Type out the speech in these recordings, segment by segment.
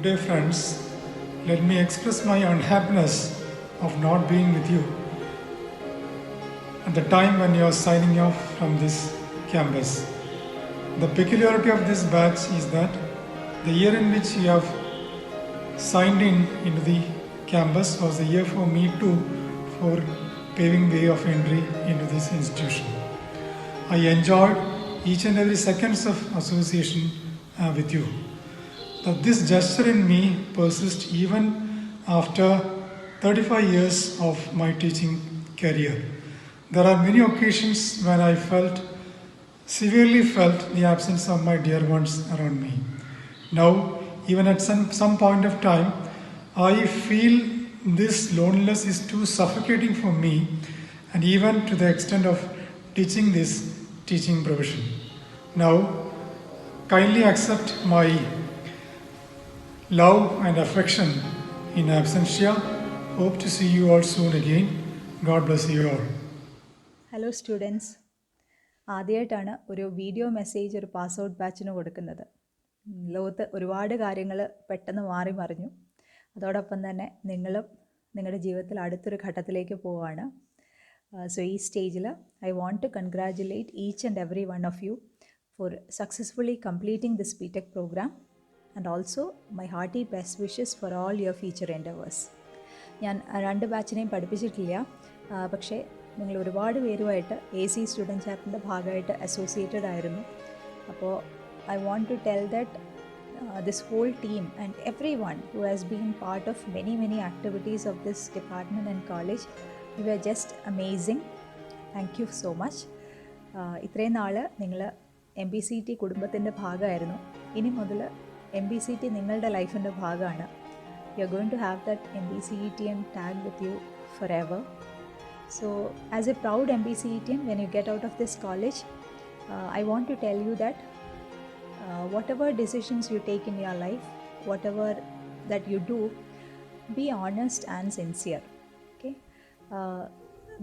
Good day, friends. Let me express my unhappiness of not being with you at the time when you are signing off from this campus. The peculiarity of this batch is that the year in which you have signed in into the campus was the year for me too, for paving way of entry into this institution. I enjoyed each and every seconds of association with you. That this gesture in me persists even after 35 years of my teaching career. There are many occasions when I severely felt the absence of my dear ones around me. Now, even at some point of time, I feel this loneliness is too suffocating for me, and even to the extent of teaching this teaching profession. Now, kindly accept my love and affection in absentia. Hope to see you all soon again. God bless you all. Hello students, ആദ്യമായിട്ടാണ് ഒരു video message ഒരു pass out ബാച്ചിന് കൊടുക്കുന്നത്. ലോകത്ത് ഒരുപാട് കാര്യങ്ങൾ പെട്ടെന്ന് മാറി മറിഞ്ഞു. അതോടൊപ്പം തന്നെ നിങ്ങളും നിങ്ങളുടെ ജീവിതത്തിൽ അടുത്തൊരു ഘട്ടത്തിലേക്ക് പോവുകയാണ്. സോ ഈ സ്റ്റേജിൽ I want to congratulate each and every one of you for successfully completing this BTech programme and also my hearty best wishes for all your future endeavours. ഞാൻ രണ്ട് ബാച്ചിനെയും പഠിപ്പിച്ചിട്ടില്ല, പക്ഷേ നിങ്ങൾ ഒരുപാട് പേരുമായിട്ട് AC സ്റ്റുഡൻറ്റ് ചാപ്റ്ററിൻ്റെ ഭാഗമായിട്ട് അസോസിയേറ്റഡ് ആയിരുന്നു. അപ്പോൾ I want to tell that this whole team and every one who has been part of many activities of this department and college, you are just amazing. Thank you so much. ഇത്രയും നാൾ നിങ്ങൾ MBCT കുടുംബത്തിൻ്റെ ഭാഗമായിരുന്നു. ഇനി മുതൽ MBCT നിങ്ങളുടെ ലൈഫിൻ്റെ ഭാഗമാണ്. You are going to have that MBCTM tag with you forever. So, as a proud MBCTM, when you get out of this college, I want to tell you that whatever decisions you take in your life, whatever that you do, be honest and sincere. Okay,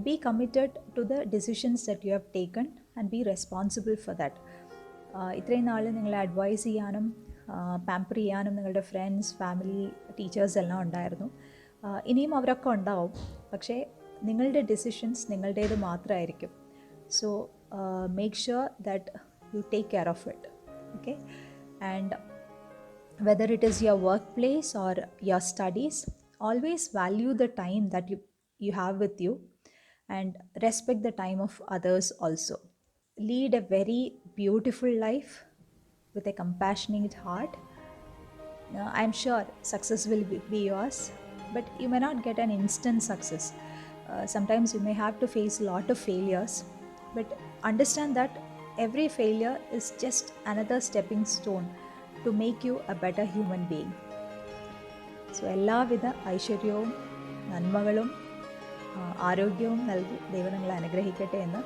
be committed to the decisions that you have taken and be responsible for that. ഇത്രയും നാൾ നിങ്ങളെ advice ചെയ്യാനും pamper ചെയ്യാനും നിങ്ങളുടെ friends, family, teachers എല്ലാം ഉണ്ടായിരുന്നു. ഇനിയും അവരൊക്കെ ഉണ്ടാവും, പക്ഷേ നിങ്ങളുടെ ഡിസിഷൻസ് നിങ്ങളുടേത് മാത്രമായിരിക്കും. So make sure that you take care of it. Okay, and whether it is your work place or your studies, always value the time that you have with you and respect the time of others also. Lead a very beautiful life with a compassionate heart. I'm sure success will be yours, but you may not get an instant success. Sometimes you may have to face a lot of failures, but understand that every failure is just another stepping stone to make you a better human being. So എല്ലാവിധ ഐശ്വര്യവും നന്മകളും ആരോഗ്യവും നൽകി ദൈവം നിങ്ങളെ അനുഗ്രഹിക്കട്ടെ എന്ന്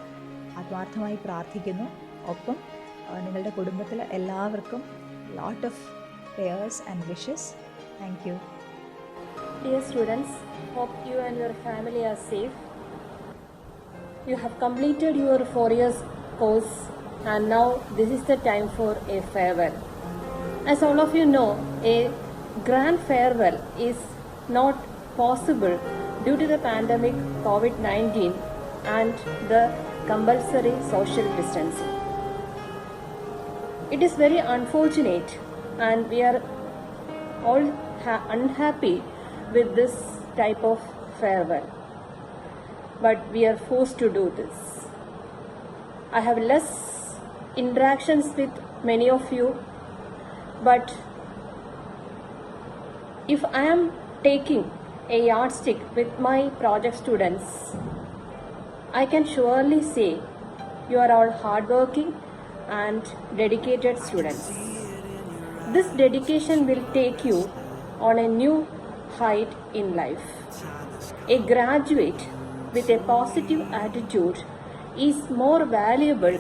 ആത്മാർത്ഥമായി പ്രാർത്ഥിക്കുന്നു. ഒപ്പം നിങ്ങളുടെ കുടുംബത്തിലെ എല്ലാവർക്കും lot of prayers and wishes. Thank you. Dear students, hope you and your family are safe. You have completed your 4 years course and now this is the time for a farewell. As all of you know, a grand farewell is not possible due to the pandemic COVID-19 and the compulsory social distancing. It is very unfortunate and we are all unhappy with this type of farewell, but we are forced to do this. I have less interactions with many of you, but if I am taking a yardstick with my project students, I can surely say you are all hardworking and dedicated students. This dedication will take you on a new height in life. A graduate with a positive attitude is more valuable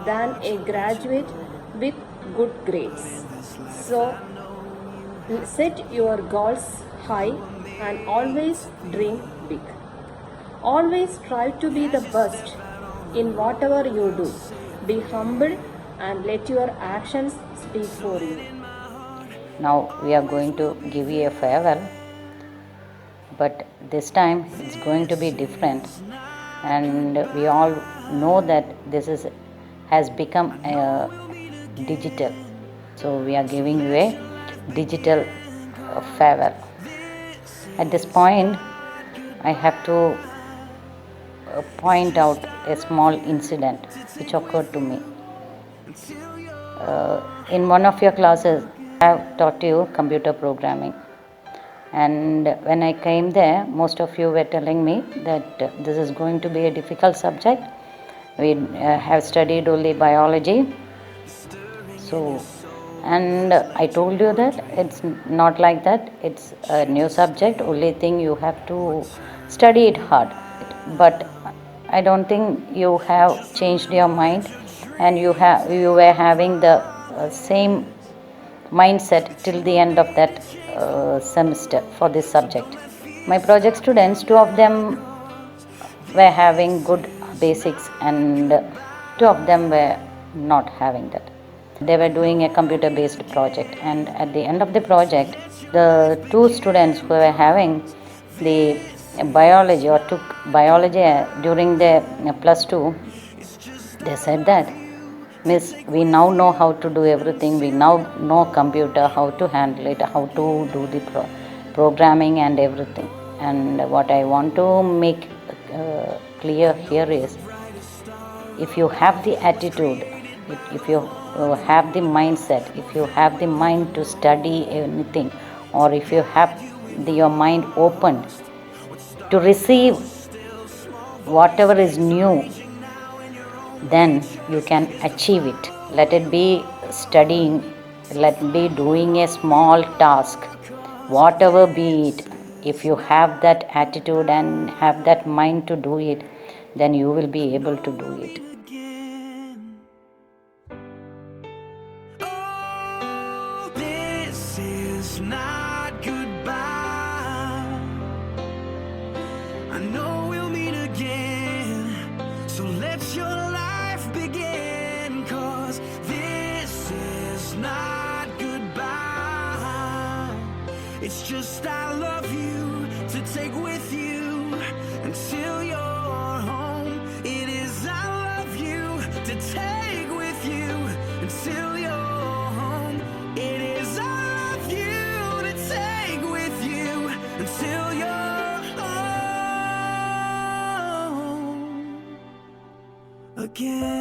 than a graduate with good grades. So set your goals high and always dream big. Always try to be the best in whatever you do. Be humble and let your actions speak for you. Now we are going to give you a farewell, but this time it's going to be different, and we all know that has become digital. So we are giving you a digital farewell. At this point, I have to point out a small incident which occurred to me. In one of your classes, I have taught you computer programming, and when I came there, most of you were telling me that this is going to be a difficult subject. We have studied only biology, and I told you that it's not like that. It's a new subject. Only thing, you have to study it hard. But I don't think you have changed your mind, and you were having the same mindset till the end of that semester for this subject. My project students, 2 of them were having good basics, and 2 of them were not having that. They were doing a computer based project, and at the end of the project, the 2 students who were having the biology or took biology during the +2, they said that, Miss, we now know how to do everything. We now know computer, how to handle it, how to do the programming and everything. And what I want to make clear here is, if you have the attitude, if you have the mindset, if you have the mind to study anything, or if you have your mind open to receive whatever is new, then you can achieve it. Let it be studying, let it be doing a small task, whatever be it. If you have that attitude and have that mind to do it, then you will be able to do it. Oh, this is not goodbye. I know we'll meet again, so let your life begin, 'cause this is not goodbye. It's just I love you to take with you until you're home. It is I love you to take with you until you're home. It is I love you to take with you until you're home again.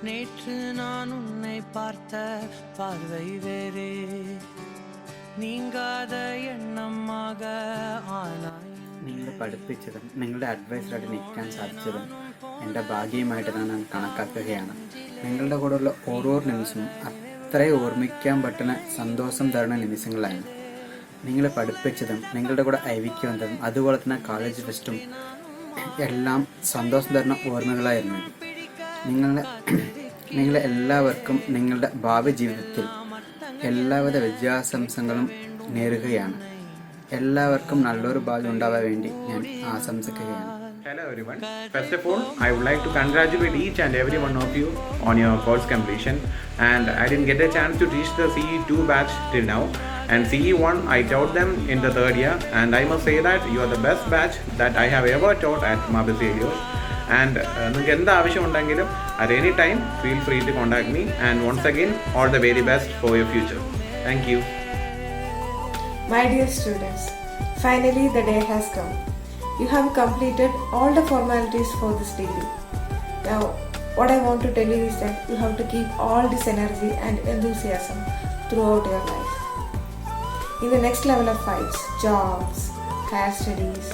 நேற்று நான் உன்னை பார்த்த பார்வை வேறே, നീങ്ങാத എണ്ണமாக ആനായി. നിങ്ങൾ പഠിപ്പിച്ചതും നിങ്ങളുടെ അഡ്വൈസറായിട്ട് നിൽക്കാൻ സാധിച്ചതും എൻ്റെ ഭാഗ്യമായിട്ട് ഞാൻ കണക്കാക്കുകയാണ്. നിങ്ങളുടെ കൂടെയുള്ള ഓരോ നിമിഷവും അത്രയും ഓർമ്മിക്കാൻ പറ്റുന്ന സന്തോഷം തരുന്ന നിമിഷങ്ങളായിരുന്നു. നിങ്ങൾ പഠിപ്പിച്ചതും നിങ്ങളുടെ കൂടെ ഐവിക്കുന്നതും അതുപോലെ തന്നെ കോളേജ് ഫെസ്റ്റും എല്ലാം സന്തോഷം തരുന്ന ഓർമ്മകളായിരുന്നു. നിങ്ങളെ എല്ലാവർക്കും നിങ്ങളുടെ ഭാവി ജീവിതത്തിൽ എല്ലാവിധ വിജയാശംസകളും നേരുകയാണ്. എല്ലാവർക്കും നല്ലൊരു ഭാവി ഉണ്ടാവാൻ വേണ്ടി ഞാൻ ആശംസിക്കുകയാണ്. Hello everyone. First of all, I would like to congratulate each and every one of you on your course completion. And I didn't get a chance to teach the CE2 batch till now. And CE1 I taught them in the 3rd year. And I must say that you are the best batch that I have ever taught at Mabaselios. And നിങ്ങൾക്ക് എന്ത് ആവശ്യം ഉണ്ടെങ്കിലും at any time feel free to contact me. And once again, all the very best for your future. Thank you. My dear students, finally the day has come. you have completed all the formalities for this degree. Now, what I want to tell you is that you have to keep all this energy and enthusiasm throughout your life. In the next level of fights, jobs, higher studies,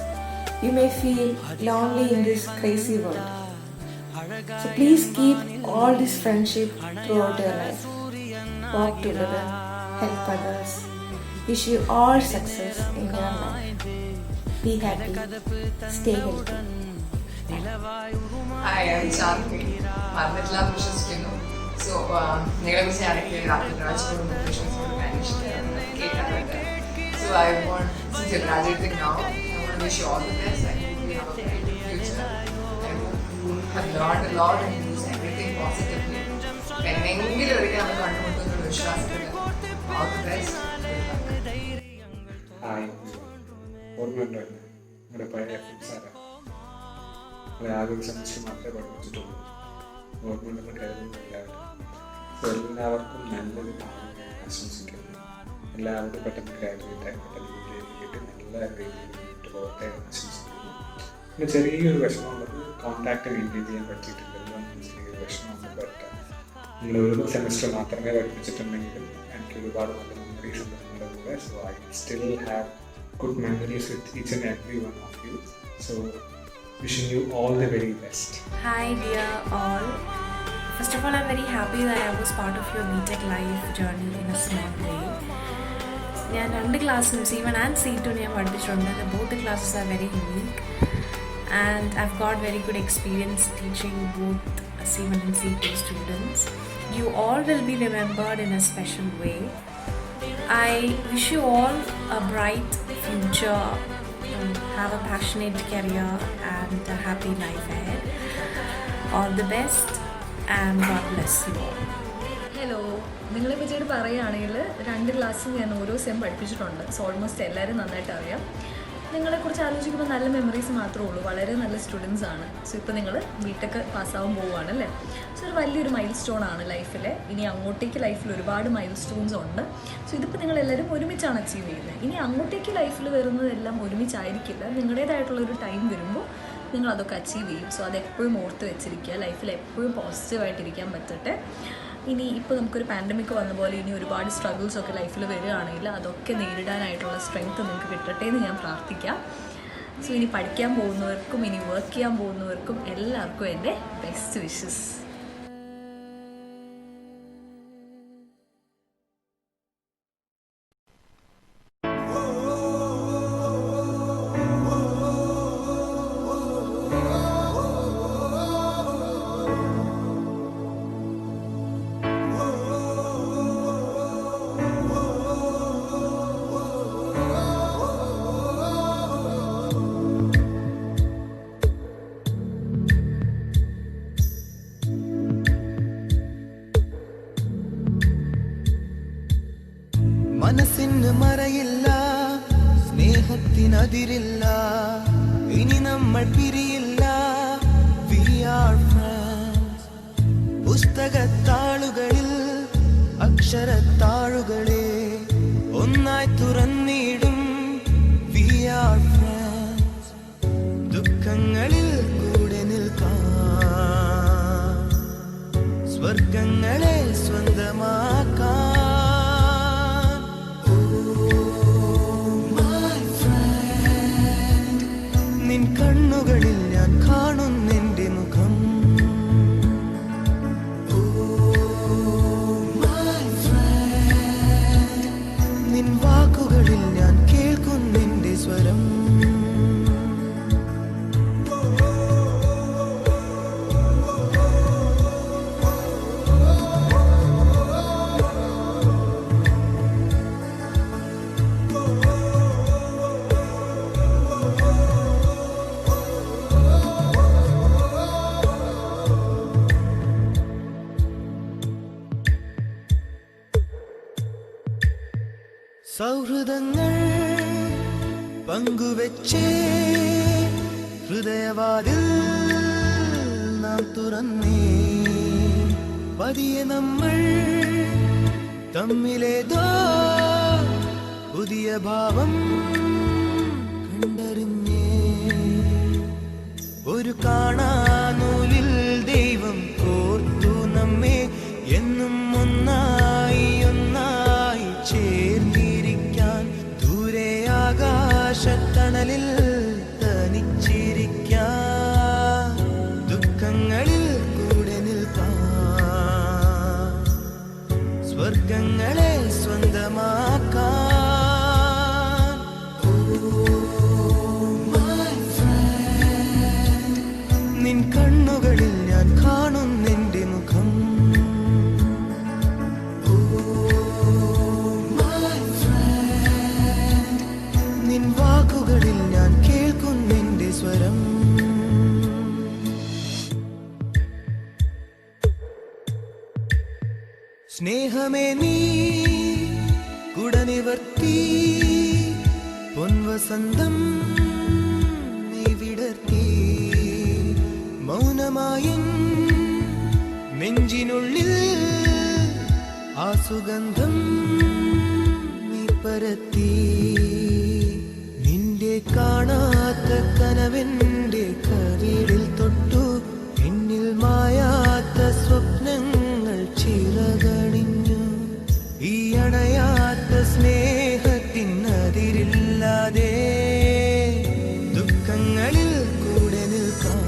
you may feel lonely in this crazy world. So please keep all this friendship throughout your life. Walk together, help others. Wish you all success in your life. Be happy, stay healthy. Hi I M Charmi മറന്നിട്ടില്ല എന്ന് വിശ്വസിക്കുന്നു. So നിങ്ങളെ കുറിച്ച് ഞാനൊക്കെ രാജ്യത്തോട് motivations കൊടുക്കാൻ കേൾക്കാറുണ്ട്. So I want since you graduating now I want wish you all the best. I hope you have a great future. I hope you have learned a lot and use everything positively. എന്നെങ്കിലും ഒരിക്കൽ നമ്മൾ കണ്ടുമുട്ടുന്ന വിശ്വാസത്തിൽ all the best. Hi, ഓർമ്മയുണ്ടായിരുന്നു നിങ്ങളുടെ പഴയ ഫ്രണ്ട്സാണ്. ആദ്യ semester മാത്രമേ പഠിപ്പിച്ചിട്ടുള്ളൂ. ഓർമ്മയുണ്ടെന്ന് കരുതുന്നു എല്ലാവരും. സോ എല്ലാവർക്കും നല്ലൊരു ഭാവന ആശംസിക്കുന്നു. എല്ലാവരും പെട്ടെന്ന് ഗ്രാജുവേറ്റ് ആയി പെട്ടെന്ന് ജോലിയിലേക്ക് നല്ല രീതിയിൽ മുന്നോട്ട് പോകട്ടെ ആശംസിക്കുന്നു. പിന്നെ ചെറിയൊരു വിഷമമുള്ളത് കോൺടാക്ട് മെയിൻറ്റെയിൻ ചെയ്യാൻ പറ്റിയിട്ടില്ലല്ലോ എന്ന് ചെറിയൊരു വിഷമമുണ്ട്. ബട്ട് നിങ്ങൾ ഒരു സെമസ്റ്റർ മാത്രമേ പഠിപ്പിച്ചിട്ടുണ്ടെങ്കിലും എനിക്ക് ഒരുപാട് നല്ല മെമ്മറീസ് ഉണ്ട് നിങ്ങളുടെ കൂടെ. So I still have good memories with each and every one of you. So wishing you all the very best. Hi dear all. First of all, I'm very happy that I was part of your BTech life journey in a small way. ഞാൻ 2 ക്ലാസ്സും C1 and C2 ഞാൻ പഠിപ്പിച്ചിട്ടുണ്ട്. Both the classes are very unique and I've got very good experience teaching both C1 and C2 students. You all will be remembered in a special way. I wish you all a bright future, have a passionate career and a happy life ahead. All the best and God bless you all. Hello, നിങ്ങളെ പറ്റിയിട്ട് പറയുകയാണെങ്കിൽ 2 class ഞാൻ ഓരോ sem പഠിപ്പിച്ചിട്ടുണ്ട്. So almost എല്ലാവരും നന്നായിട്ട് അറിയാം. നിങ്ങളെക്കുറിച്ച് ആലോചിക്കുമ്പോൾ നല്ല മെമ്മറീസ് മാത്രമേ ഉള്ളൂ. വളരെ നല്ല സ്റ്റുഡൻസ് ആണ്. സോ ഇപ്പോൾ നിങ്ങൾ ബിടെക് പാസ്സാവാൻ പോവുകയാണല്ലേ. സോ ഒരു വലിയൊരു മൈൽ സ്റ്റോൺ ആണ് ലൈഫിൽ. ഇനി അങ്ങോട്ടേക്ക് ലൈഫിൽ ഒരുപാട് മൈൽ സ്റ്റോൺസ് ഉണ്ട്. സോ ഇതിപ്പോൾ നിങ്ങളെല്ലാവരും ഒരുമിച്ചാണ് അച്ചീവ് ചെയ്യുന്നത്. ഇനി അങ്ങോട്ടേക്ക് ലൈഫിൽ വരുന്നതെല്ലാം ഒരുമിച്ചായിരിക്കില്ല. നിങ്ങളുടേതായിട്ടുള്ളൊരു ടൈം വരുമ്പോൾ നിങ്ങൾ അതൊക്കെ അച്ചീവ് ചെയ്യും. സോ അതെപ്പോഴും ഓർത്ത് വെച്ചിരിക്കുക. ലൈഫിൽ എപ്പോഴും പോസിറ്റീവായിട്ടിരിക്കാൻ പറ്റട്ടെ. ഇനി ഇപ്പോൾ നമുക്കൊരു പാൻഡമിക് വന്ന പോലെ ഇനി ഒരുപാട് സ്ട്രഗിൾസൊക്കെ ലൈഫിൽ വരികയാണെങ്കിൽ അതൊക്കെ നേരിടാനായിട്ടുള്ള സ്ട്രെങ്ത് നിങ്ങൾക്ക് കിട്ടട്ടെ എന്ന് ഞാൻ പ്രാർത്ഥിക്കാം. സോ ഇനി പഠിക്കാൻ പോകുന്നവർക്കും ഇനി വർക്ക് ചെയ്യാൻ പോകുന്നവർക്കും എല്ലാവർക്കും എൻ്റെ ബെസ്റ്റ് വിഷസ്. മനസ്സിന് മറയില്ല, സ്നേഹത്തിനതിരില്ല, ഇനി നമ്മൾ പിരിയില്ല. We are friends. പുസ്തകത്താളുകളിൽ അക്ഷരത്താളുകളെ ഒന്നായി തുറന്നിടും. We are friends. ദുഃഖങ്ങളിൽ കൂടെ നിൽക്കാം, സ്വർഗങ്ങളെ സ്വന്തമാക്കാം. നിൻ കണ്ണുകളിൽ ഞാൻ കാണുന്നെന്റെ മുഖം. നിൻ വാക്കുകളിൽ ഞാൻ കേൾക്കുന്നെന്റെ സ്വരം. സൗഹൃദങ്ങൾ പങ്കുവെച്ചേ ഹൃദയവാതിൽ നാം തുറന്നേ. പതിയെ നമ്മൾ തമ്മിലേതോ പുതിയ ഭാവം കണ്ടറിഞ്ഞേ. ഒരു കാണാനൂലിൽ ദൈവം കോർത്തു നമ്മെ എന്നും ഒന്നായി ഒന്നായി ചേർന്നിരിക്കാൻ ദൂരെ ആകാശത്തണലിൽ തനിച്ചിരിക്കാൻ ദുഃഖങ്ങളിൽ കൂടെ നിൽക്കാൻ സ്വർഗങ്ങളെ സ്വന്തമാക്കാൻ നിൻ കണ്ണുകളിൽ ഞാൻ കാണുന്നെന്റെ മുഖം നിൻ വാക്കുകളിൽ ഞാൻ കേൾക്കുന്നെന്റെ സ്വരം സ്നേഹമേ നീ കുടനിവർത്തി പൊൻവസന്തം നീ വിടർത്തി മൗനമായും നെഞ്ചിനുള്ളിൽ ആ സുഗന്ധം നീ പരത്തി നിന്റെ കാണാത്ത കനവെന്റെ കവിളിൽ തൊട്ടു എന്നിൽ മായാത്ത സ്വപ്നങ്ങൾ ചിറകണിഞ്ഞു ഈ അണയാത്ത സ്നേഹത്തിനതിരില്ലാതെ ദുഃഖങ്ങളിൽ കൂടെ നിൽക്കാൻ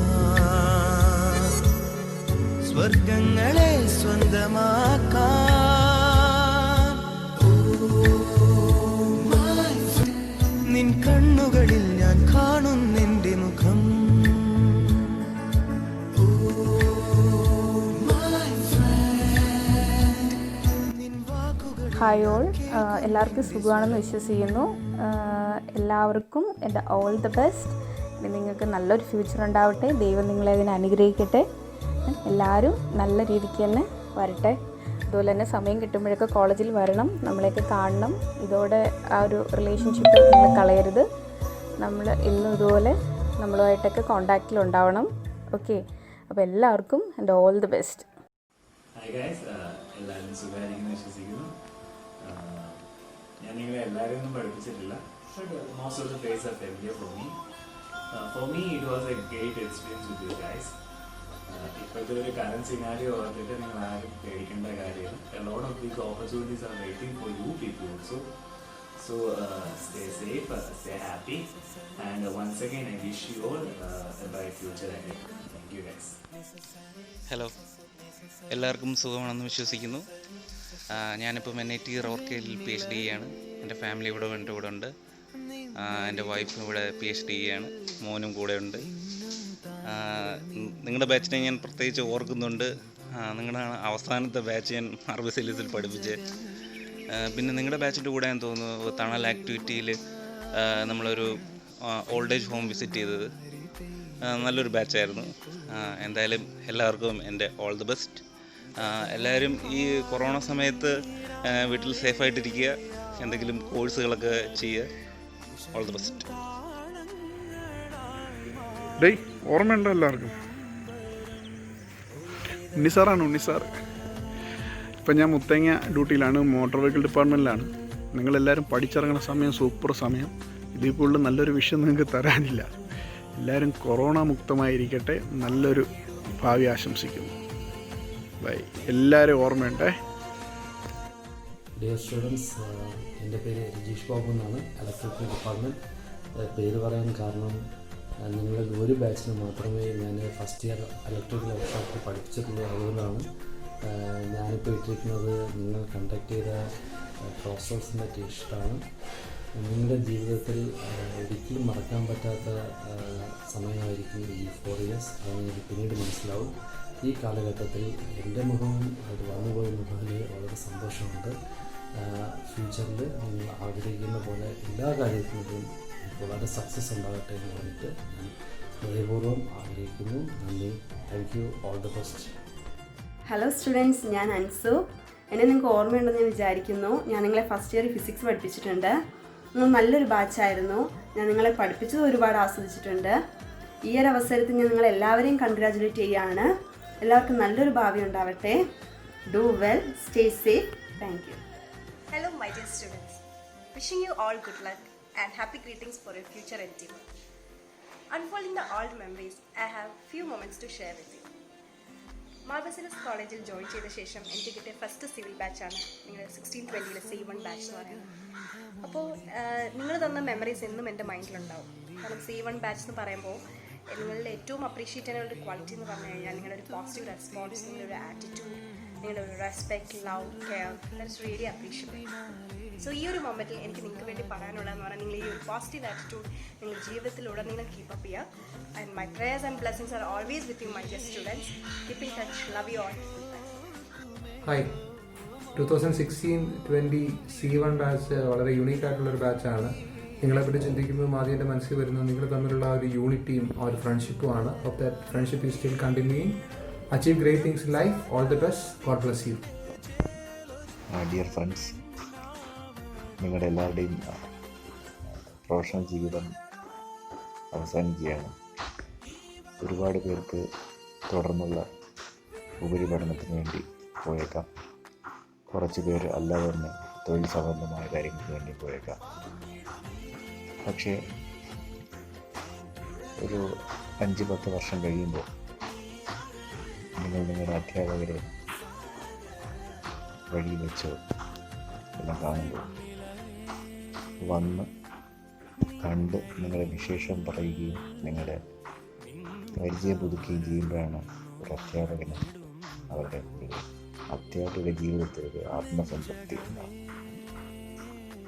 സ്വർഗങ്ങളെ സ്വന്തമാക്കാൻ നിൻ കണ്ണുകളിൽ ഞാൻ കാണുന്നെന്റെ മുഖം ഹായ് ഓൾ, എല്ലാവർക്കും സുഖമാണെന്ന് വിശ്വസിക്കുന്നു. എല്ലാവർക്കും എൻ്റെ ഓൾ ദ ബെസ്റ്റ്. ഇനി നിങ്ങൾക്ക് നല്ലൊരു ഫ്യൂച്ചർ ഉണ്ടാവട്ടെ. ദൈവം നിങ്ങളെ അതിനെ അനുഗ്രഹിക്കട്ടെ. എല്ലാവരും നല്ല രീതിക്ക് തന്നെ വരട്ടെ. അതുപോലെ തന്നെ സമയം കിട്ടുമ്പോഴൊക്കെ കോളേജിൽ വരണം, നമ്മളെയൊക്കെ കാണണം. ഇതോടെ ആ ഒരു റിലേഷൻഷിപ്പ് നിങ്ങൾ കളയരുത്. നമ്മൾ ഇന്നും ഇതുപോലെ നമ്മളുമായിട്ടൊക്കെ കോണ്ടാക്റ്റിലുണ്ടാവണം. ഓക്കെ, അപ്പോൾ എല്ലാവർക്കും എൻ്റെ all the best. Hi guys, എല്ലാവരും സുഖമായിരിക്കുന്നു വിശ്വസിക്കുന്നു. ഞാൻ നിങ്ങളെ എല്ലാവരെയും ഒന്നും പഠിപ്പിച്ചിട്ടില്ല. Most of the place are familiar for me it was a great experience with you guys. ഇപ്പോഴത്തെ ഒരു കറന്റ് സിനാരിയോ ഓർത്തിട്ട് നിങ്ങൾ ആരും പേടിക്കേണ്ട കാര്യമില്ല. A lot of these opportunities are waiting for you people also. So stay safe, stay happy, and once again I wish you all a bright future ahead. Thank you guys. Hello, എല്ലാവർക്കും സുഖമാണെന്ന് വിശ്വസിക്കുന്നു. ഞാനിപ്പോൾ NIT റോർക്കയിൽ PhD ചെയ്യാണ്. എൻ്റെ family ഇവിടെ എൻ്റെ കൂടെ ഉണ്ട്. എൻ്റെ വൈഫും ഇവിടെ PhD ചെയ്യാണ്. മോനും കൂടെ ഉണ്ട്. നിങ്ങളുടെ ബാച്ചിനെ ഞാൻ പ്രത്യേകിച്ച് ഓർക്കുന്നുണ്ട്. നിങ്ങളുടെ അവസാനത്തെ ബാച്ച് ഞാൻ RVCLS പഠിപ്പിച്ച്. പിന്നെ നിങ്ങളുടെ ബാച്ചിൻ്റെ കൂടെ ഞാൻ തോന്നുന്നു തണൽ ആക്ടിവിറ്റിയിൽ നമ്മളൊരു ഓൾഡ് ഏജ് ഹോം വിസിറ്റ് ചെയ്തത്. നല്ലൊരു ബാച്ചായിരുന്നു. എന്തായാലും എല്ലാവർക്കും എൻ്റെ ഓൾ ദി ബെസ്റ്റ്. എല്ലാവരും ഈ കൊറോണ സമയത്ത് വീട്ടിൽ സേഫായിട്ടിരിക്കുക, എന്തെങ്കിലും കോഴ്സുകളൊക്കെ ചെയ്യുക. All the best. ഡേയ്, ഓർമ്മയുണ്ടോ എല്ലാവർക്കും? ഉണ്ണിസാറാണ്, ഉണ്ണിസാർ. ഇപ്പം ഞാൻ മുത്തങ്ങ ഡ്യൂട്ടിയിലാണ്, മോട്ടോർ വെഹിക്കിൾ ഡിപ്പാർട്ട്മെൻറ്റിലാണ്. നിങ്ങളെല്ലാവരും പഠിച്ചിറങ്ങുന്ന സമയം സൂപ്പർ സമയം. ഇതിൽ കൂടുതൽ നല്ലൊരു വിഷയം നിങ്ങൾക്ക് തരാനില്ല. എല്ലാവരും കൊറോണ മുക്തമായിരിക്കട്ടെ. നല്ലൊരു ഭാവി ആശംസിക്കുന്നു. ബൈ. എല്ലാവരും ഓർമ്മയുണ്ടേ. ഡിയർ സ്റ്റുഡൻസ്, എൻ്റെ പേര് രജീഷ് ബാബു എന്നാണ്, ഇലക്ട്രിക്കൽ ഡിപ്പാർട്ട്മെൻറ്റ്. പേര് പറയാൻ കാരണം നിങ്ങളിൽ ഒരു ബാച്ചിന് മാത്രമേ ഞാൻ ഫസ്റ്റ് ഇയർ ഇലക്ട്രിക്കൽ വർക്ക്ഷോപ്പിൽ പഠിപ്പിച്ചിട്ടുള്ളൂ. അതുകൊണ്ടാണ് ഞാനിപ്പോൾ ഇട്ടിരിക്കുന്നത് നിങ്ങൾ കണ്ടക്ട് ചെയ്ത ക്രോസ് റോഡ്സിൻ്റെ ടീഷർട്ടാണ്. നിങ്ങളുടെ ജീവിതത്തിൽ ഒരിക്കലും മറക്കാൻ പറ്റാത്ത സമയമായിരിക്കും ഈ 4 years. അത് എനിക്ക് പിന്നീട് മനസ്സിലാവും. ഈ കാലഘട്ടത്തിൽ എൻ്റെ മുഖവും അത് വന്നുപോയ മുഖത്തിൽ വളരെ സന്തോഷമുണ്ട്. ഫ്യൂച്ചറിൽ നിങ്ങൾ ആഗ്രഹിക്കുന്ന പോലെ എല്ലാ കാര്യത്തിലും വളരെ സക്സസ് ഉണ്ടാകട്ടെ എന്ന് പറഞ്ഞിട്ട് ഞാൻ ഹൃദയപൂർവ്വം ആഗ്രഹിക്കുന്നു. നന്ദി. Thank you. All the best. Hello students, ഞാൻ അൻസു. എന്നെ നിങ്ങൾക്ക് ഓർമ്മയുണ്ടെന്ന് ഞാൻ വിചാരിക്കുന്നു. ഞാൻ നിങ്ങളെ ഫസ്റ്റ് ഇയർ ഫിസിക്സ് പഠിപ്പിച്ചിട്ടുണ്ട്. നിങ്ങൾ നല്ലൊരു ബാച്ചായിരുന്നു. ഞാൻ നിങ്ങളെ പഠിപ്പിച്ചത് ഒരുപാട് ആസ്വദിച്ചിട്ടുണ്ട്. ഈ ഒരു അവസരത്തിൽ ഞാൻ നിങ്ങളെല്ലാവരെയും കൺഗ്രാജുലേറ്റ് ചെയ്യുകയാണ്. എല്ലാവർക്കും നല്ലൊരു ഭാവി ഉണ്ടാവട്ടെ. Do well, stay safe. Thank you. Hello my dear students, wishing you all good luck and happy greetings for your future endeavor. Unfolding the old memories, I have few moments to share with you. മാർബസിലസ് കോളേജിൽ join ചെയ്ത ശേഷം എനിക്ക് കിട്ടിയ first civil ബാച്ചാണ് നിങ്ങൾ 1620 C1 batch എന്ന് പറയുന്നത്. അപ്പോൾ നിങ്ങൾ തന്ന മെമ്മറീസ് എന്നും എൻ്റെ മൈൻഡിലുണ്ടാവും. കാരണം C1 ബാച്ച് എന്ന് പറയുമ്പോൾ നിങ്ങളുടെ ഏറ്റവും അപ്രീഷിയേറ്റ് ചെയ്യുന്ന ഒരു ക്വാളിറ്റി എന്ന് പറഞ്ഞു കഴിഞ്ഞാൽ നിങ്ങളുടെ ഒരു പോസിറ്റീവ് റെസ്പോൺസ്, നിങ്ങളുടെ ഒരു ആറ്റിറ്റ്യൂഡ്, നിങ്ങളുടെ ഒരു respect, love, care, that's really appreciable. So ഈ ഒരു മൊമെൻറ്റിൽ എനിക്ക് നിങ്ങൾക്ക് വേണ്ടി പറയാനുള്ളതെന്ന് പറഞ്ഞാൽ നിങ്ങൾ ഈ ഒരു പോസിറ്റീവ് ആറ്റിറ്റ്യൂഡ് നിങ്ങൾ ജീവിതത്തിലുടനീളം കീപ്പപ്പ് ചെയ്യുക. And my prayers and blessings are always with you my dear students. Keep in touch. Love you all. Hi, 2016-20 C1 batch വളരെ യൂണീക്ക് ആയിട്ടുള്ളൊരു ബാച്ചാണ്. നിങ്ങളെപ്പറ്റി ചിന്തിക്കുമ്പോൾ ആദ്യം എൻ്റെ മനസ്സിൽ വരുന്നത് നിങ്ങൾ തമ്മിലുള്ള ഒരു യൂണിറ്റിയും ആ ഒരു ഫ്രണ്ട്ഷിപ്പുമാണ്. Of that friendship is still continuing. Achieve great things in life. All the best. God bless you. Dear friends, നിങ്ങളുടെ എല്ലാവരുടെയും പ്രൊഫഷണൽ ജീവിതം അവസാനിക്കുകയാണ്. ഒരുപാട് പേർക്ക് തുടർന്നുള്ള ഉപരിപഠനത്തിന് വേണ്ടി പോയേക്കാം. കുറച്ച് പേര് അല്ലാതെ തന്നെ തൊഴിൽ സംബന്ധമായ കാര്യങ്ങൾക്ക് വേണ്ടി പോയേക്കാം. പക്ഷേ ഒരു 5-10 വർഷം കഴിയുമ്പോൾ നിങ്ങൾ നിങ്ങളുടെ അധ്യാപകരെ വഴിയിൽ വെച്ചോ എല്ലാം കാണുമ്പോൾ വന്ന് കണ്ട് നിങ്ങളുടെ വിശേഷം പറയുകയും നിങ്ങളുടെ പരിചയം പുതുക്കുകയും ചെയ്യുമ്പോഴാണ് ഒരു അധ്യാപകന് അവരുടെ അധ്യാപക ജീവിതത്തിൽ ഒരു ആത്മസംതൃപ്തി ഉണ്ടാകും.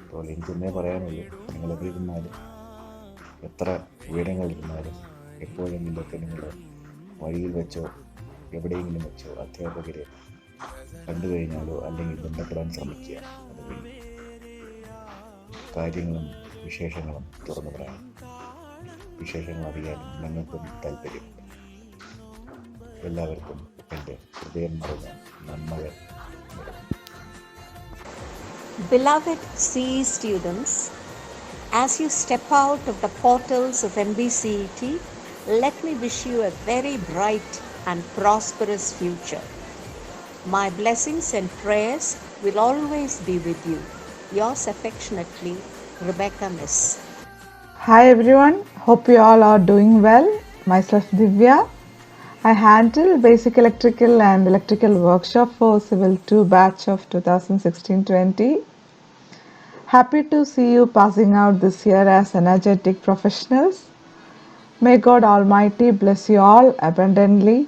അപ്പോൾ എനിക്കൊന്നേ പറയാനുള്ളൂ, നിങ്ങളെവിടെയിരുന്നാലും എത്ര ഉയരങ്ങളിരുന്നാലും എപ്പോഴെങ്കിലുമൊക്കെ നിങ്ങൾ വഴിയിൽ വെച്ചോ എവിടെയെങ്കിലും വെച്ചോ അധ്യാപകരെ കണ്ടു കഴിഞ്ഞാലോ അല്ലെങ്കിൽ ബന്ധപ്പെടാൻ ശ്രമിക്കുക. അതുവഴി കാര്യങ്ങളും വിശേഷങ്ങളും തുറന്നു പറയാനും വിശേഷങ്ങൾ അറിയാനും ഞങ്ങൾക്കും താല്പര്യമുണ്ട്. എല്ലാവർക്കും എൻ്റെ ഹൃദയം നിറഞ്ഞ നന്മകൾ. Beloved CE students, as you step out of the portals of MBCET, let me wish you a very bright and prosperous future. My blessings and prayers will always be with you. Yours affectionately, Rebecca Miss. Hi everyone, hope you all are doing well. Myself Divya. I handle basic electrical and electrical workshop for Civil 2 batch of 2016-20. Happy to see you passing out this year as energetic professionals. May God Almighty bless you all abundantly.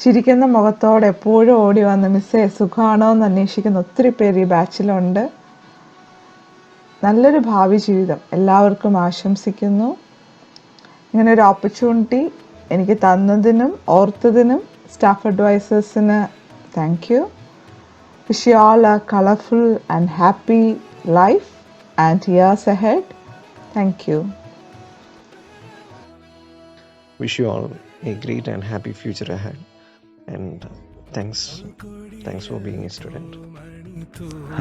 ചിരിക്കുന്ന മുഖത്തോടെ എപ്പോഴും ഓടി വന്ന് മിസ്സേ സുഖമാണോ എന്ന് അന്വേഷിക്കുന്ന ഒത്തിരി പേര് ഈ ബാച്ചിലുണ്ട്. നല്ലൊരു ഭാവി ജീവിതം എല്ലാവർക്കും ആശംസിക്കുന്നു. ഇങ്ങനൊരു ഓപ്പർച്യൂണിറ്റി എനിക്ക് തന്നതിനും ഓർത്തതിനും സ്റ്റാഫ് അഡ്വൈസേഴ്സിന് thank you. Wish you all a colorful and happy life and years ahead. Thank you. Wish you all a great and happy future ahead. And thanks for being a student.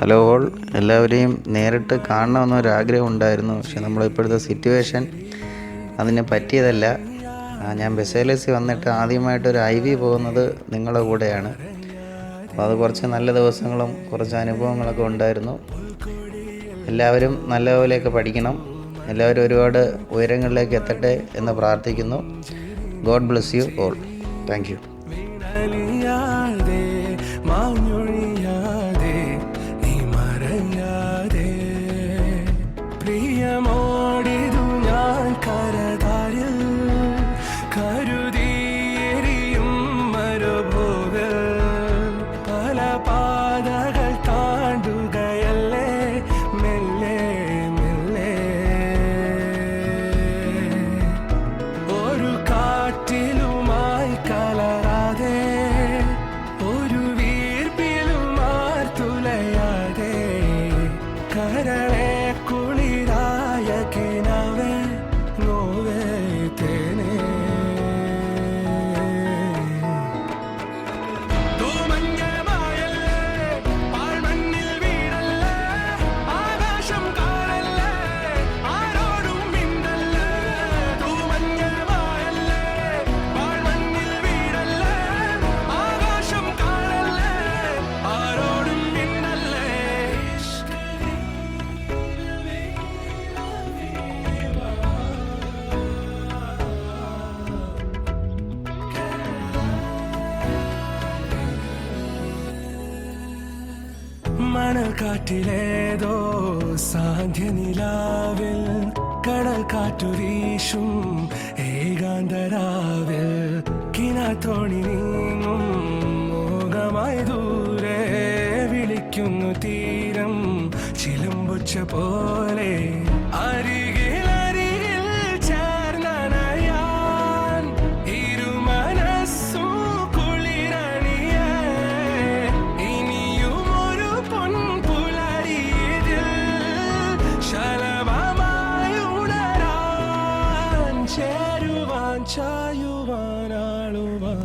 Hello all, എല്ലാവരെയും നേരിട്ട് കാണണമെന്നൊരാഗ്രഹം ഉണ്ടായിരുന്നു. പക്ഷെ നമ്മളിപ്പോഴത്തെ situation അതിന് പറ്റിയതല്ല. ഞാൻ ബെസേലസി വന്നിട്ട് ആദ്യമായിട്ടൊരു IV പോകുന്നത് നിങ്ങളുടെ കൂടെയാണ്. അപ്പോൾ അത് കുറച്ച് നല്ല ദിവസങ്ങളും കുറച്ച് അനുഭവങ്ങളൊക്കെ ഉണ്ടായിരുന്നു. എല്ലാവരും നല്ലപോലെയൊക്കെ പഠിക്കണം. എല്ലാവരും ഒരുപാട് ഉയരങ്ങളിലേക്ക് എത്തട്ടെ എന്ന് പ്രാർത്ഥിക്കുന്നു. God bless you all. Thank you. പ്രിയമോടിതു ഞാൻ കരതാരിൽ കരുതിയെരിയും മരുഭൂവിൽ പല പാതകൾ താണ്ടുകയല്ലേ മെല്ലെ മെല്ലെ ഒരു കാറ്റിലുമായി കലരാതെ ഒരു വീർപ്പിലും തണൽ കാറ്റിലേതോ സാന്ധ്യനിലാവിൽ കടൽ കാറ്റുരീശും ഏകാന്തരാവിൽ കിനാത്തോണി നീങ്ങും മോഹമായി ദൂരെ വിളിക്കുന്നു തീരം ചിലമ്പൊച്ച പോലെ അരികിൽ അരികിൽ ചേർന്നണയാൻ ഇരുമനസ്സും കുളിരണിയേ ഇനിയും ഒരു പൊൻപുലരിയിൽ ശലഭമായി ഉണരാൻ ചേരുവാൻ ചായുവാൻ ആളുവാൻ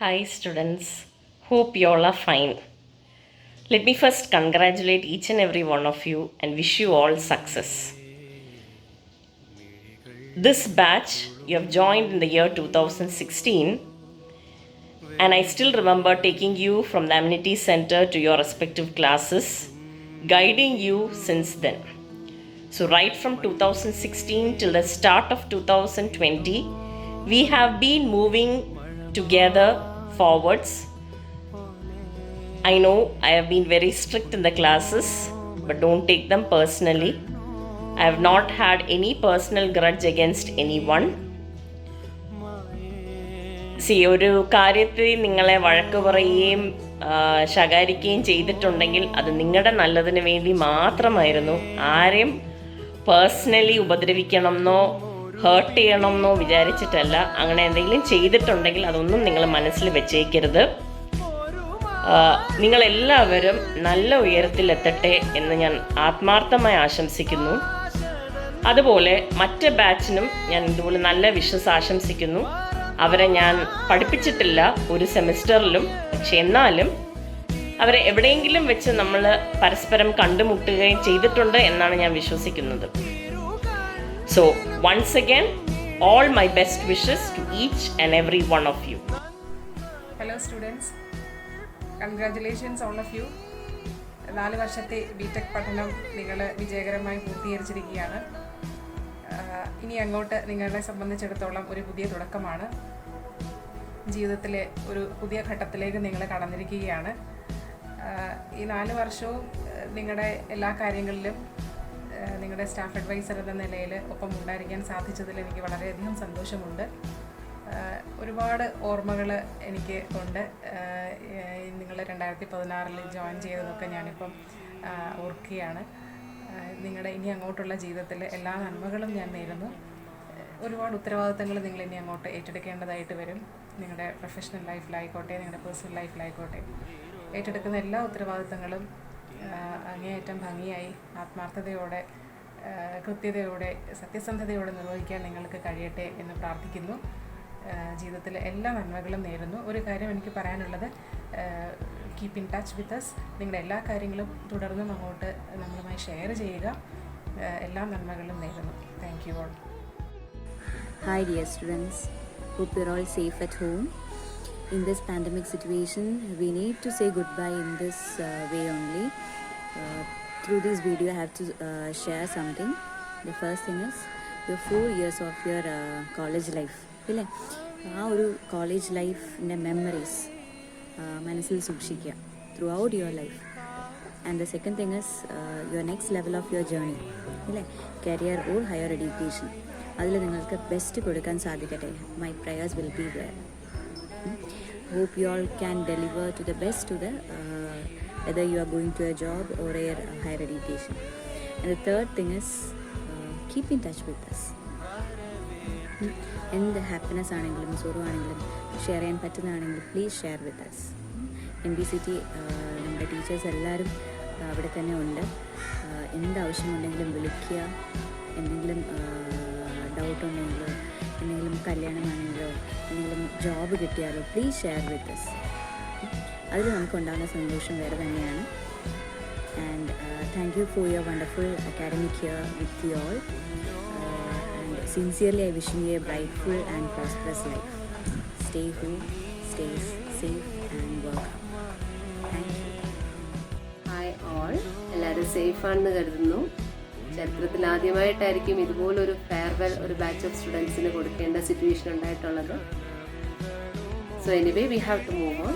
Hi students, hope you all are fine. Let me first congratulate each and every one of you and wish you all success. This batch you have joined in the year 2016 and I still remember taking you from the amenity center to your respective classes, guiding you since then. So right from 2016 till the start of 2020, we have been moving together forwards. I know I have been very strict in the classes, but don't take them personally. I have not had any personal grudge against anyone. See, ഒരു കാര്യത്തിൽ നിങ്ങളെ വഴക്ക് പറയുകയും ശകാരിക്കുകയും ചെയ്തിട്ടുണ്ടെങ്കിൽ അത് നിങ്ങളുടെ നല്ലതിന് വേണ്ടി മാത്രമായിരുന്നു. ആരെയും പേഴ്സണലി ഉപദ്രവിക്കണമെന്നോ ഹേർട്ട് ചെയ്യണമെന്നോ വിചാരിച്ചിട്ടല്ല. അങ്ങനെ എന്തെങ്കിലും ചെയ്തിട്ടുണ്ടെങ്കിൽ അതൊന്നും നിങ്ങൾ മനസ്സിൽ വെച്ചേക്കരുത്. നിങ്ങളെല്ലാവരും നല്ല ഉയരത്തിലെത്തട്ടെ എന്ന് ഞാൻ ആത്മാർത്ഥമായി ആശംസിക്കുന്നു. അതുപോലെ മറ്റ് ബാച്ചിനും ഞാൻ ഇതുപോലെ നല്ല വിഷസ് ആശംസിക്കുന്നു. അവരെ ഞാൻ പഠിപ്പിച്ചിട്ടില്ല ഒരു സെമിസ്റ്ററിലും, പക്ഷെ എന്നാലും അവരെ എവിടെയെങ്കിലും വെച്ച് നമ്മൾ പരസ്പരം കണ്ടുമുട്ടുകയും ചെയ്തിട്ടുണ്ട് എന്നാണ് ഞാൻ വിശ്വസിക്കുന്നത്. So once again, all my best wishes to each and every one of you. Hello students, congratulations all of you. 4 വർഷത്തെ ബിടെക് പഠനം നിങ്ങൾ വിജയകരമായി പൂർത്തീകരിച്ചിരിക്കുകയാണ്. ഇനി അങ്ങോട്ട് നിങ്ങളെ സംബന്ധിച്ചിടത്തോളം ഒരു പുതിയ തുടക്കമാണ്. ജീവിതത്തിലെ ഒരു പുതിയ ഘട്ടത്തിലേക്ക് നിങ്ങൾ കടന്നിരിക്കുകയാണ്. ഈ 4 വർഷവും നിങ്ങളുടെ എല്ലാ കാര്യങ്ങളിലും നിങ്ങളുടെ സ്റ്റാഫ് അഡ്വൈസർ എന്ന നിലയിൽ ഒപ്പം ഉണ്ടായിരിക്കാൻ സാധിച്ചതിൽ എനിക്ക് വളരെയധികം സന്തോഷമുണ്ട്. ഒരുപാട് ഓർമ്മകൾ എനിക്ക് ഉണ്ട്. നിങ്ങൾ 2016 ജോയിൻ ചെയ്തതൊക്കെ ഞാനിപ്പം ഓർക്കുകയാണ്. നിങ്ങളുടെ ഇനി അങ്ങോട്ടുള്ള ജീവിതത്തിൽ എല്ലാ നന്മകളും ഞാൻ നേരുന്നു. ഒരുപാട് ഉത്തരവാദിത്തങ്ങൾ നിങ്ങൾ ഇനി അങ്ങോട്ട് ഏറ്റെടുക്കേണ്ടതായിട്ട് വരും. നിങ്ങളുടെ പ്രൊഫഷണൽ ലൈഫിലായിക്കോട്ടെ, നിങ്ങളുടെ പേഴ്സണൽ ലൈഫിലായിക്കോട്ടെ, ഏറ്റെടുക്കുന്ന എല്ലാ ഉത്തരവാദിത്തങ്ങളും അങ്ങേയറ്റം ഭംഗിയായി ആത്മാർത്ഥതയോടെ കൃത്യതയോടെ സത്യസന്ധതയോടെ നിർവഹിക്കാൻ നിങ്ങൾക്ക് കഴിയട്ടെ എന്ന് പ്രാർത്ഥിക്കുന്നു. ജീവിതത്തിൽ എല്ലാ നന്മകളും നേരുന്നു. ഒരു കാര്യം എനിക്ക് പറയാനുള്ളത്, keep in touch with us. നിങ്ങളുടെ എല്ലാ കാര്യങ്ങളും തുടർന്നും അങ്ങോട്ട് നമ്മളുമായി ഷെയർ ചെയ്യുക. എല്ലാ നന്മകളും നേരുന്നു. Thank you all. Hi dear students, hope you're all safe at home. In this pandemic situation, we need to say goodbye in this way only. Through this video, I have to share something. The first thing is your 4 years of your college life. ഇല്ലേ, ആ ഒരു college ലൈഫിൻ്റെ memories മനസ്സിൽ സൂക്ഷിക്കുക throughout your life. And the second thing is your next level of your journey, ഇല്ലേ, career or higher education. അതിൽ നിങ്ങൾക്ക് best കൊടുക്കാൻ സാധിക്കട്ടെ. My prayers will be there. Hope you all can deliver to the best to the whether you are going to a job or a higher education. And the third thing is keep in touch with us. എന്ത് happiness ആണെങ്കിലും sorrow ആണെങ്കിലും share ചെയ്യാൻ പറ്റുന്നതാണെങ്കിലും please share with us. MBCT നമ്മുടെ teachers എല്ലാവരും അവിടെ തന്നെ ഉണ്ട്. എന്താവശ്യമുണ്ടെങ്കിലും വിളിക്കുക. എന്തെങ്കിലും ഡൗട്ട് ഉണ്ടെങ്കിലോ, എന്തെങ്കിലും കല്യാണമാണെങ്കിലോ, എന്തെങ്കിലും ജോബ് കിട്ടിയാലോ പ്ലീസ് ഷെയർ വിത്ത് അസ്. അതിൽ നമുക്കുണ്ടാകുന്ന സന്തോഷം വേറെ തന്നെയാണ്. And thank you for your wonderful academic year with you all. And sincerely I wishing you a brightful and prosperous life. Stay home, stay safe and work. Thank you. Hi all, എല്ലാവരും സേഫാണെന്ന് കരുതുന്നു. ചരിത്രത്തിൽ ആദ്യമായിട്ടായിരിക്കും ഇതുപോലൊരു farewell ഒരു batch of സ്റ്റുഡൻസിന് കൊടുക്കേണ്ട situation ഉണ്ടായിട്ടുള്ളത്. So anyway we have to move on.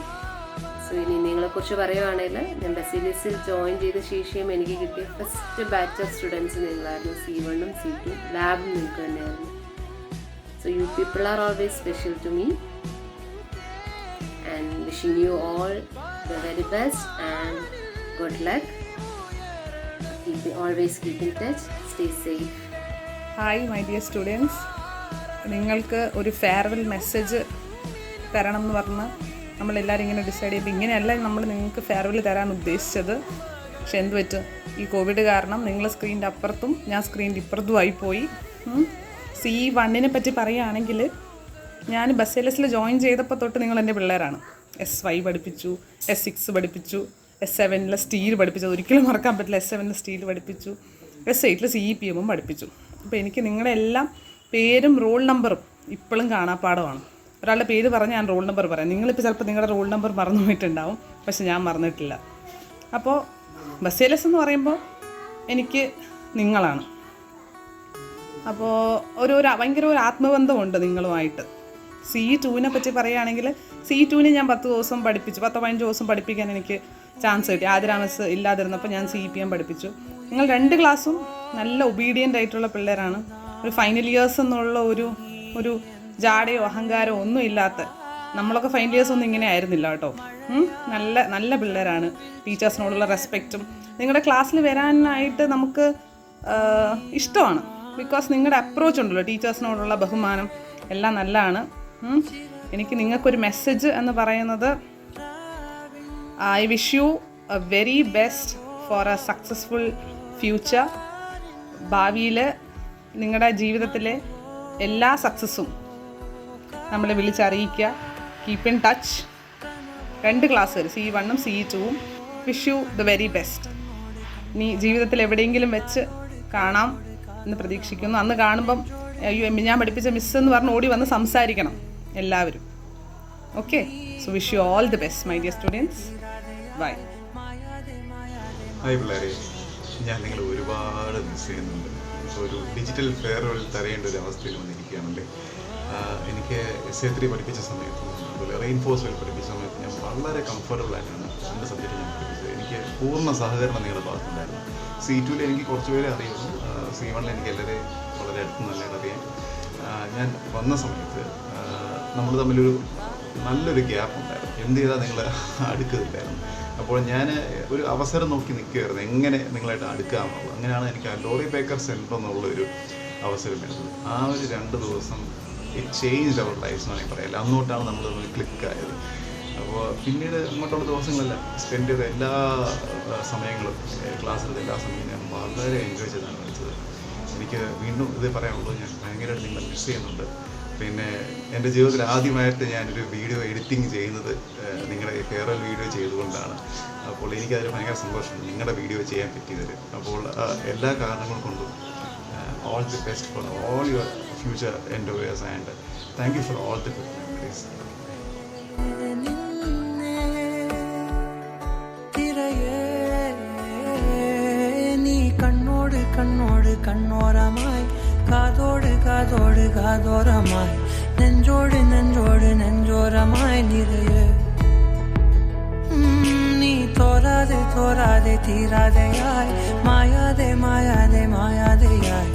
So ഇനി നിങ്ങളെക്കുറിച്ച് പറയുവാണെങ്കിൽ, ഞാൻ ബസേലിയസിൽ ജോയിൻ ചെയ്ത ശേഷം എനിക്ക് കിട്ടിയ ഫസ്റ്റ് ബാച്ച് ഓഫ് സ്റ്റുഡൻസ് നിങ്ങളായിരുന്നു. C1 C2 ലാബും നിങ്ങൾക്ക് തന്നെയായിരുന്നു. So you people are always special to me and wishing you all the very best and good luck. Always keep in touch. Stay safe. Hi my dear students, നിങ്ങൾക്ക് ഒരു farewell message തരണം എന്ന് പറഞ്ഞ് നമ്മളെല്ലാവരും ഇങ്ങനെ ഡിസൈഡ് ചെയ്ത് ഇങ്ങനെയല്ല നമ്മൾ നിങ്ങൾക്ക് ഫെയർവെൽ തരാൻ ഉദ്ദേശിച്ചത്. പക്ഷെ എന്ത് പറ്റും, ഈ കോവിഡ് കാരണം നിങ്ങൾ സ്ക്രീനിൻ്റെ അപ്പുറത്തും ഞാൻ സ്ക്രീനിൻ്റെ ഇപ്പുറത്തും ആയിപ്പോയി. C1 പറ്റി പറയുകയാണെങ്കിൽ, ഞാൻ ബസേലിയസിൽ ജോയിൻ ചെയ്തപ്പോൾ തൊട്ട് നിങ്ങൾ എൻ്റെ പിള്ളേരാണ്. S5 പഠിപ്പിച്ചു, S6 പഠിപ്പിച്ചു, S7 സ്റ്റീൽ പഠിപ്പിച്ചത് ഒരിക്കലും മറക്കാൻ പറ്റില്ല. S7 സ്റ്റീൽ പഠിപ്പിച്ചു, S8 CEPM പഠിപ്പിച്ചു. അപ്പോൾ എനിക്ക് നിങ്ങളുടെ എല്ലാം പേരും റോൾ നമ്പറും ഇപ്പോഴും കാണാപ്പാടമാണ്. ഒരാളുടെ പേര് പറഞ്ഞ് ഞാൻ റോൾ നമ്പർ പറയാം. നിങ്ങളിപ്പോൾ ചിലപ്പോൾ നിങ്ങളുടെ റോൾ നമ്പർ മറന്നു പോയിട്ടുണ്ടാവും, പക്ഷെ ഞാൻ മറന്നിട്ടില്ല. അപ്പോൾ ബസേലിയസ് എന്ന് പറയുമ്പോൾ എനിക്ക് നിങ്ങളാണ്. അപ്പോൾ ഭയങ്കര ഒരു ആത്മബന്ധമുണ്ട് നിങ്ങളുമായിട്ട്. C2 പറ്റി പറയുകയാണെങ്കിൽ, C2 ഞാൻ 10 ദിവസം പഠിപ്പിച്ചു, 10-15 ദിവസം പഠിപ്പിക്കാൻ എനിക്ക് ചാൻസ് കിട്ടി. ആദ്യരാമസ് ഇല്ലാതിരുന്നപ്പോൾ ഞാൻ CPM പഠിപ്പിച്ചു. നിങ്ങൾ 2 ക്ലാസ്സും നല്ല ഒബീഡിയൻ്റ് ആയിട്ടുള്ള പിള്ളേരാണ്. ഒരു ഫൈനൽ ഇയേഴ്സ് എന്നുള്ള ഒരു ജാടയോ അഹങ്കാരമോ ഒന്നും ഇല്ലാത്ത, നമ്മളൊക്കെ ഫൈനൽ ഇയേഴ്സ് ഒന്നും ഇങ്ങനെ ആയിരുന്നില്ല കേട്ടോ. നല്ല പിള്ളേരാണ്. ടീച്ചേഴ്സിനോടുള്ള റെസ്പെക്റ്റും നിങ്ങളുടെ ക്ലാസ്സിൽ വരാനായിട്ട് നമുക്ക് ഇഷ്ടമാണ്. ബിക്കോസ് നിങ്ങളുടെ അപ്രോച്ച് ഉണ്ടല്ലോ, ടീച്ചേഴ്സിനോടുള്ള ബഹുമാനം എല്ലാം നല്ലതാണ്. എനിക്ക് നിങ്ങൾക്കൊരു മെസ്സേജ് എന്ന് പറയുന്നത്, I wish you A very best for A successful future. ഭാവിയിൽ നിങ്ങളുടെ ജീവിതത്തിലെ എല്ലാ സക്സസ്സും നമ്മളെ വിളിച്ചറിയിക്കുക. Keep in touch. 2 ക്ലാസ്സുകൾ C1 C2 wish you the very best. ഇനി ജീവിതത്തിൽ എവിടെയെങ്കിലും വെച്ച് കാണാം എന്ന് പ്രതീക്ഷിക്കുന്നു. അന്ന് കാണുമ്പം അയ്യോ ഞാൻ പഠിപ്പിച്ച മിസ് എന്ന് പറഞ്ഞ് ഓടി വന്ന് സംസാരിക്കണം എല്ലാവരും. Okay, so wish you all the best my dear students. Bye. Hi പിള്ളേരെ, ഞാൻ നിങ്ങളെ ഒരുപാട് മിസ് ചെയ്യുന്നുണ്ട്. ഇപ്പോൾ ഒരു ഡിജിറ്റൽ ഫെയർവെൽ തരേണ്ട ഒരു അവസ്ഥയിൽ വന്നിരിക്കുകയാണല്ലേ. എനിക്ക് SA3 പഠിപ്പിച്ച സമയത്തും അതുപോലെ റെയിൻഫോഴ്സ്വെൽ പഠിപ്പിച്ച സമയത്ത് ഞാൻ വളരെ കംഫർട്ടബിൾ ആയിട്ടാണ് 2 സബ്ജക്റ്റ് ഞാൻ പഠിപ്പിച്ചത്. എനിക്ക് പൂർണ്ണ സഹകരണം നിങ്ങളുടെ ഭാഗത്തുണ്ടായിരുന്നു. C2 എനിക്ക് കുറച്ച് പേരെ അറിയുന്നു, C1 എനിക്ക് എല്ലാവരെയും വളരെ അടുത്ത് നല്ലതായിട്ട് അറിയാം. ഞാൻ വന്ന സമയത്ത് നമ്മൾ തമ്മിലൊരു നല്ലൊരു ഗ്യാപ്പ് ഉണ്ടായിരുന്നു. എന്ത് ചെയ്താൽ നിങ്ങൾ അടുക്കുന്നില്ലായിരുന്നു. അപ്പോൾ ഞാൻ ഒരു അവസരം നോക്കി നിൽക്കുകയായിരുന്നു, എങ്ങനെ നിങ്ങളായിട്ട് അടുക്കാമെന്നുള്ളത്. അങ്ങനെയാണ് എനിക്ക് ആ ലോറി ബേക്കർ സെൻറ്റർ എന്നുള്ളൊരു അവസരം വരുന്നത്. ആ ഒരു 2 ദിവസം ഇറ്റ് ചേഞ്ച് അവർ ലൈഫ്സ് എന്ന് വേണമെങ്കിൽ പറയാം. അന്നോട്ടാണ് നമ്മൾ ക്ലിക്കായത്. അപ്പോൾ പിന്നീട് അങ്ങോട്ടുള്ള ദിവസങ്ങളെല്ലാം സ്പെൻഡ് ചെയ്ത എല്ലാ സമയങ്ങളും, ക്ലാസ്സിലെ എല്ലാ സമയവും ഞാൻ വളരെ എൻജോയ് ചെയ്താണ് കളിച്ചത്. എനിക്ക് വീണ്ടും ഇത് പറയാനുള്ളൂ, ഞാൻ ഭയങ്കരമായിട്ട് നിങ്ങളെ മിസ് ചെയ്യുന്നുണ്ട്. പിന്നെ എൻ്റെ ജീവിതത്തിൽ ആദ്യമായിട്ട് ഞാനൊരു വീഡിയോ എഡിറ്റിംഗ് ചെയ്യുന്നത് നിങ്ങളുടെ ഫെയർവെൽ വീഡിയോ ചെയ്തുകൊണ്ടാണ്. അപ്പോൾ എനിക്കതിൽ ഭയങ്കര സന്തോഷമുണ്ട് നിങ്ങളുടെ വീഡിയോ ചെയ്യാൻ പറ്റിയതിൽ. അപ്പോൾ എല്ലാ കാരണങ്ങൾ കൊണ്ടും all the best for all your future endeavors and thank you for all the good memories. നീ കണ്ണോട് കണ്ണോട് കണ്ണോരമായി കാതോട് കാതോട് കാതോരമായി നെഞ്ചോട് നെഞ്ചോട് നെഞ്ചോരമായി നിറയെ നീ തോരാതെ തോരാതെ തീരാതെയായി മായാതെ മായാതെ മായാതെയായി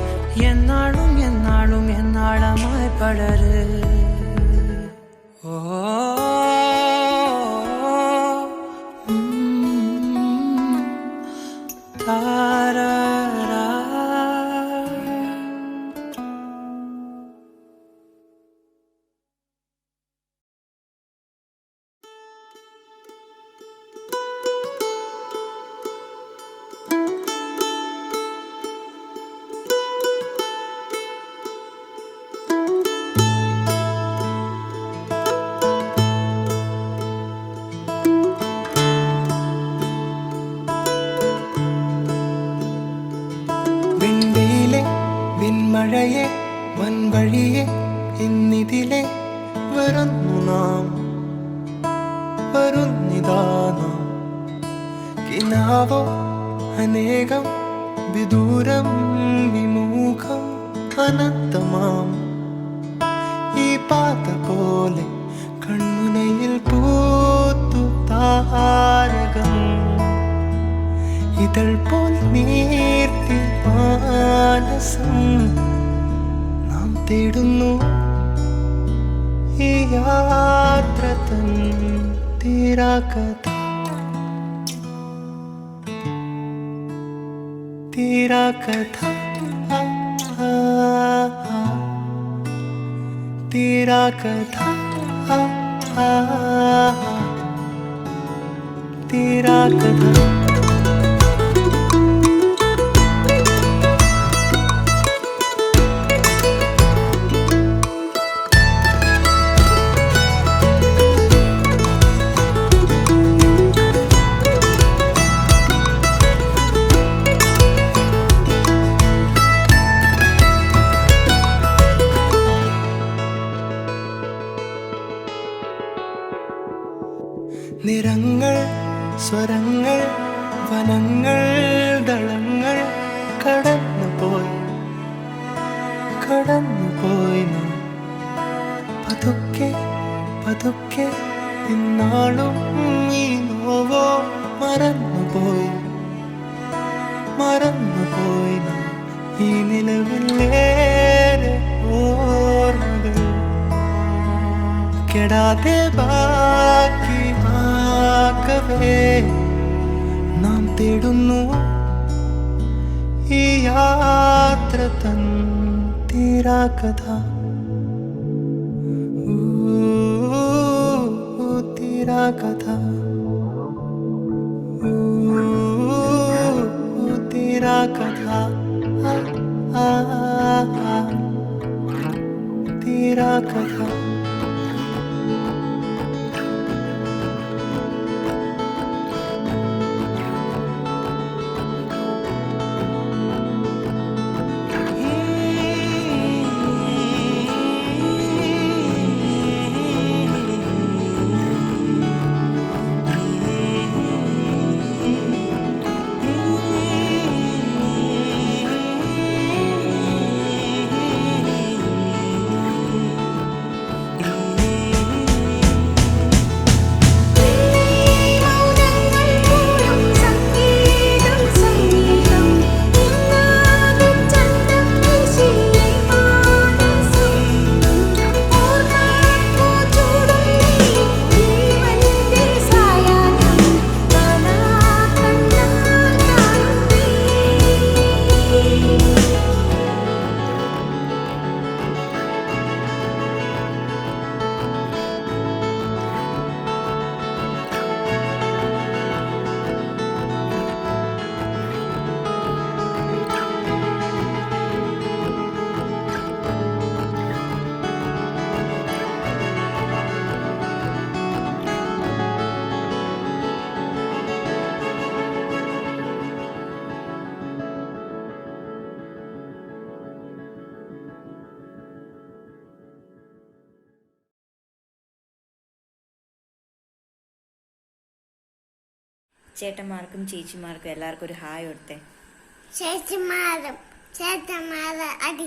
എന്നാളും എന്നാളും എന്നാളമായി പടര്. ഓ താരാ മഴയെ വൻവഴിയെ എന്നിതിലെ വരുന്നു നാം വരുന്നിതാ നാം കിനാവോ അനേകം വിദൂരം വിമുഖം അനന്തമാം ഈ പാത പോലെ കൺമുനയിൽ പൂത്തു താരകം ഇതൾ പോൽ നീർത്തി മാനസം നാം തേടുന്നു ഈ യാത്ര തൻ തീരാകഥ തീരാകഥ തീരാകഥ തീരാകഥ നിറങ്ങൾ സ്വരങ്ങൾ വനങ്ങൾ ദളങ്ങൾ കടന്നുപോയി നാം പതുക്കെ പതുക്കെ ഇന്നാളും ഈ നോവോ മറന്നുപോയി നാം ഈ നിലവിലേറെ ഓർമ്മകൾ കെടാതെ ബാക്കി ആകവേ നാം തേടുന്നു ഈ യാത്ര തൻ തീരാകഥ തീരാകഥ തീരാകഥ തീരാകഥ ചേട്ടന്മാർക്കും ചേച്ചിമാർക്കും എല്ലാവർക്കും ഒരു ഹായ് കൊടുത്തേ. ചേച്ചിമാരും ചേട്ടന്മാരെ അടി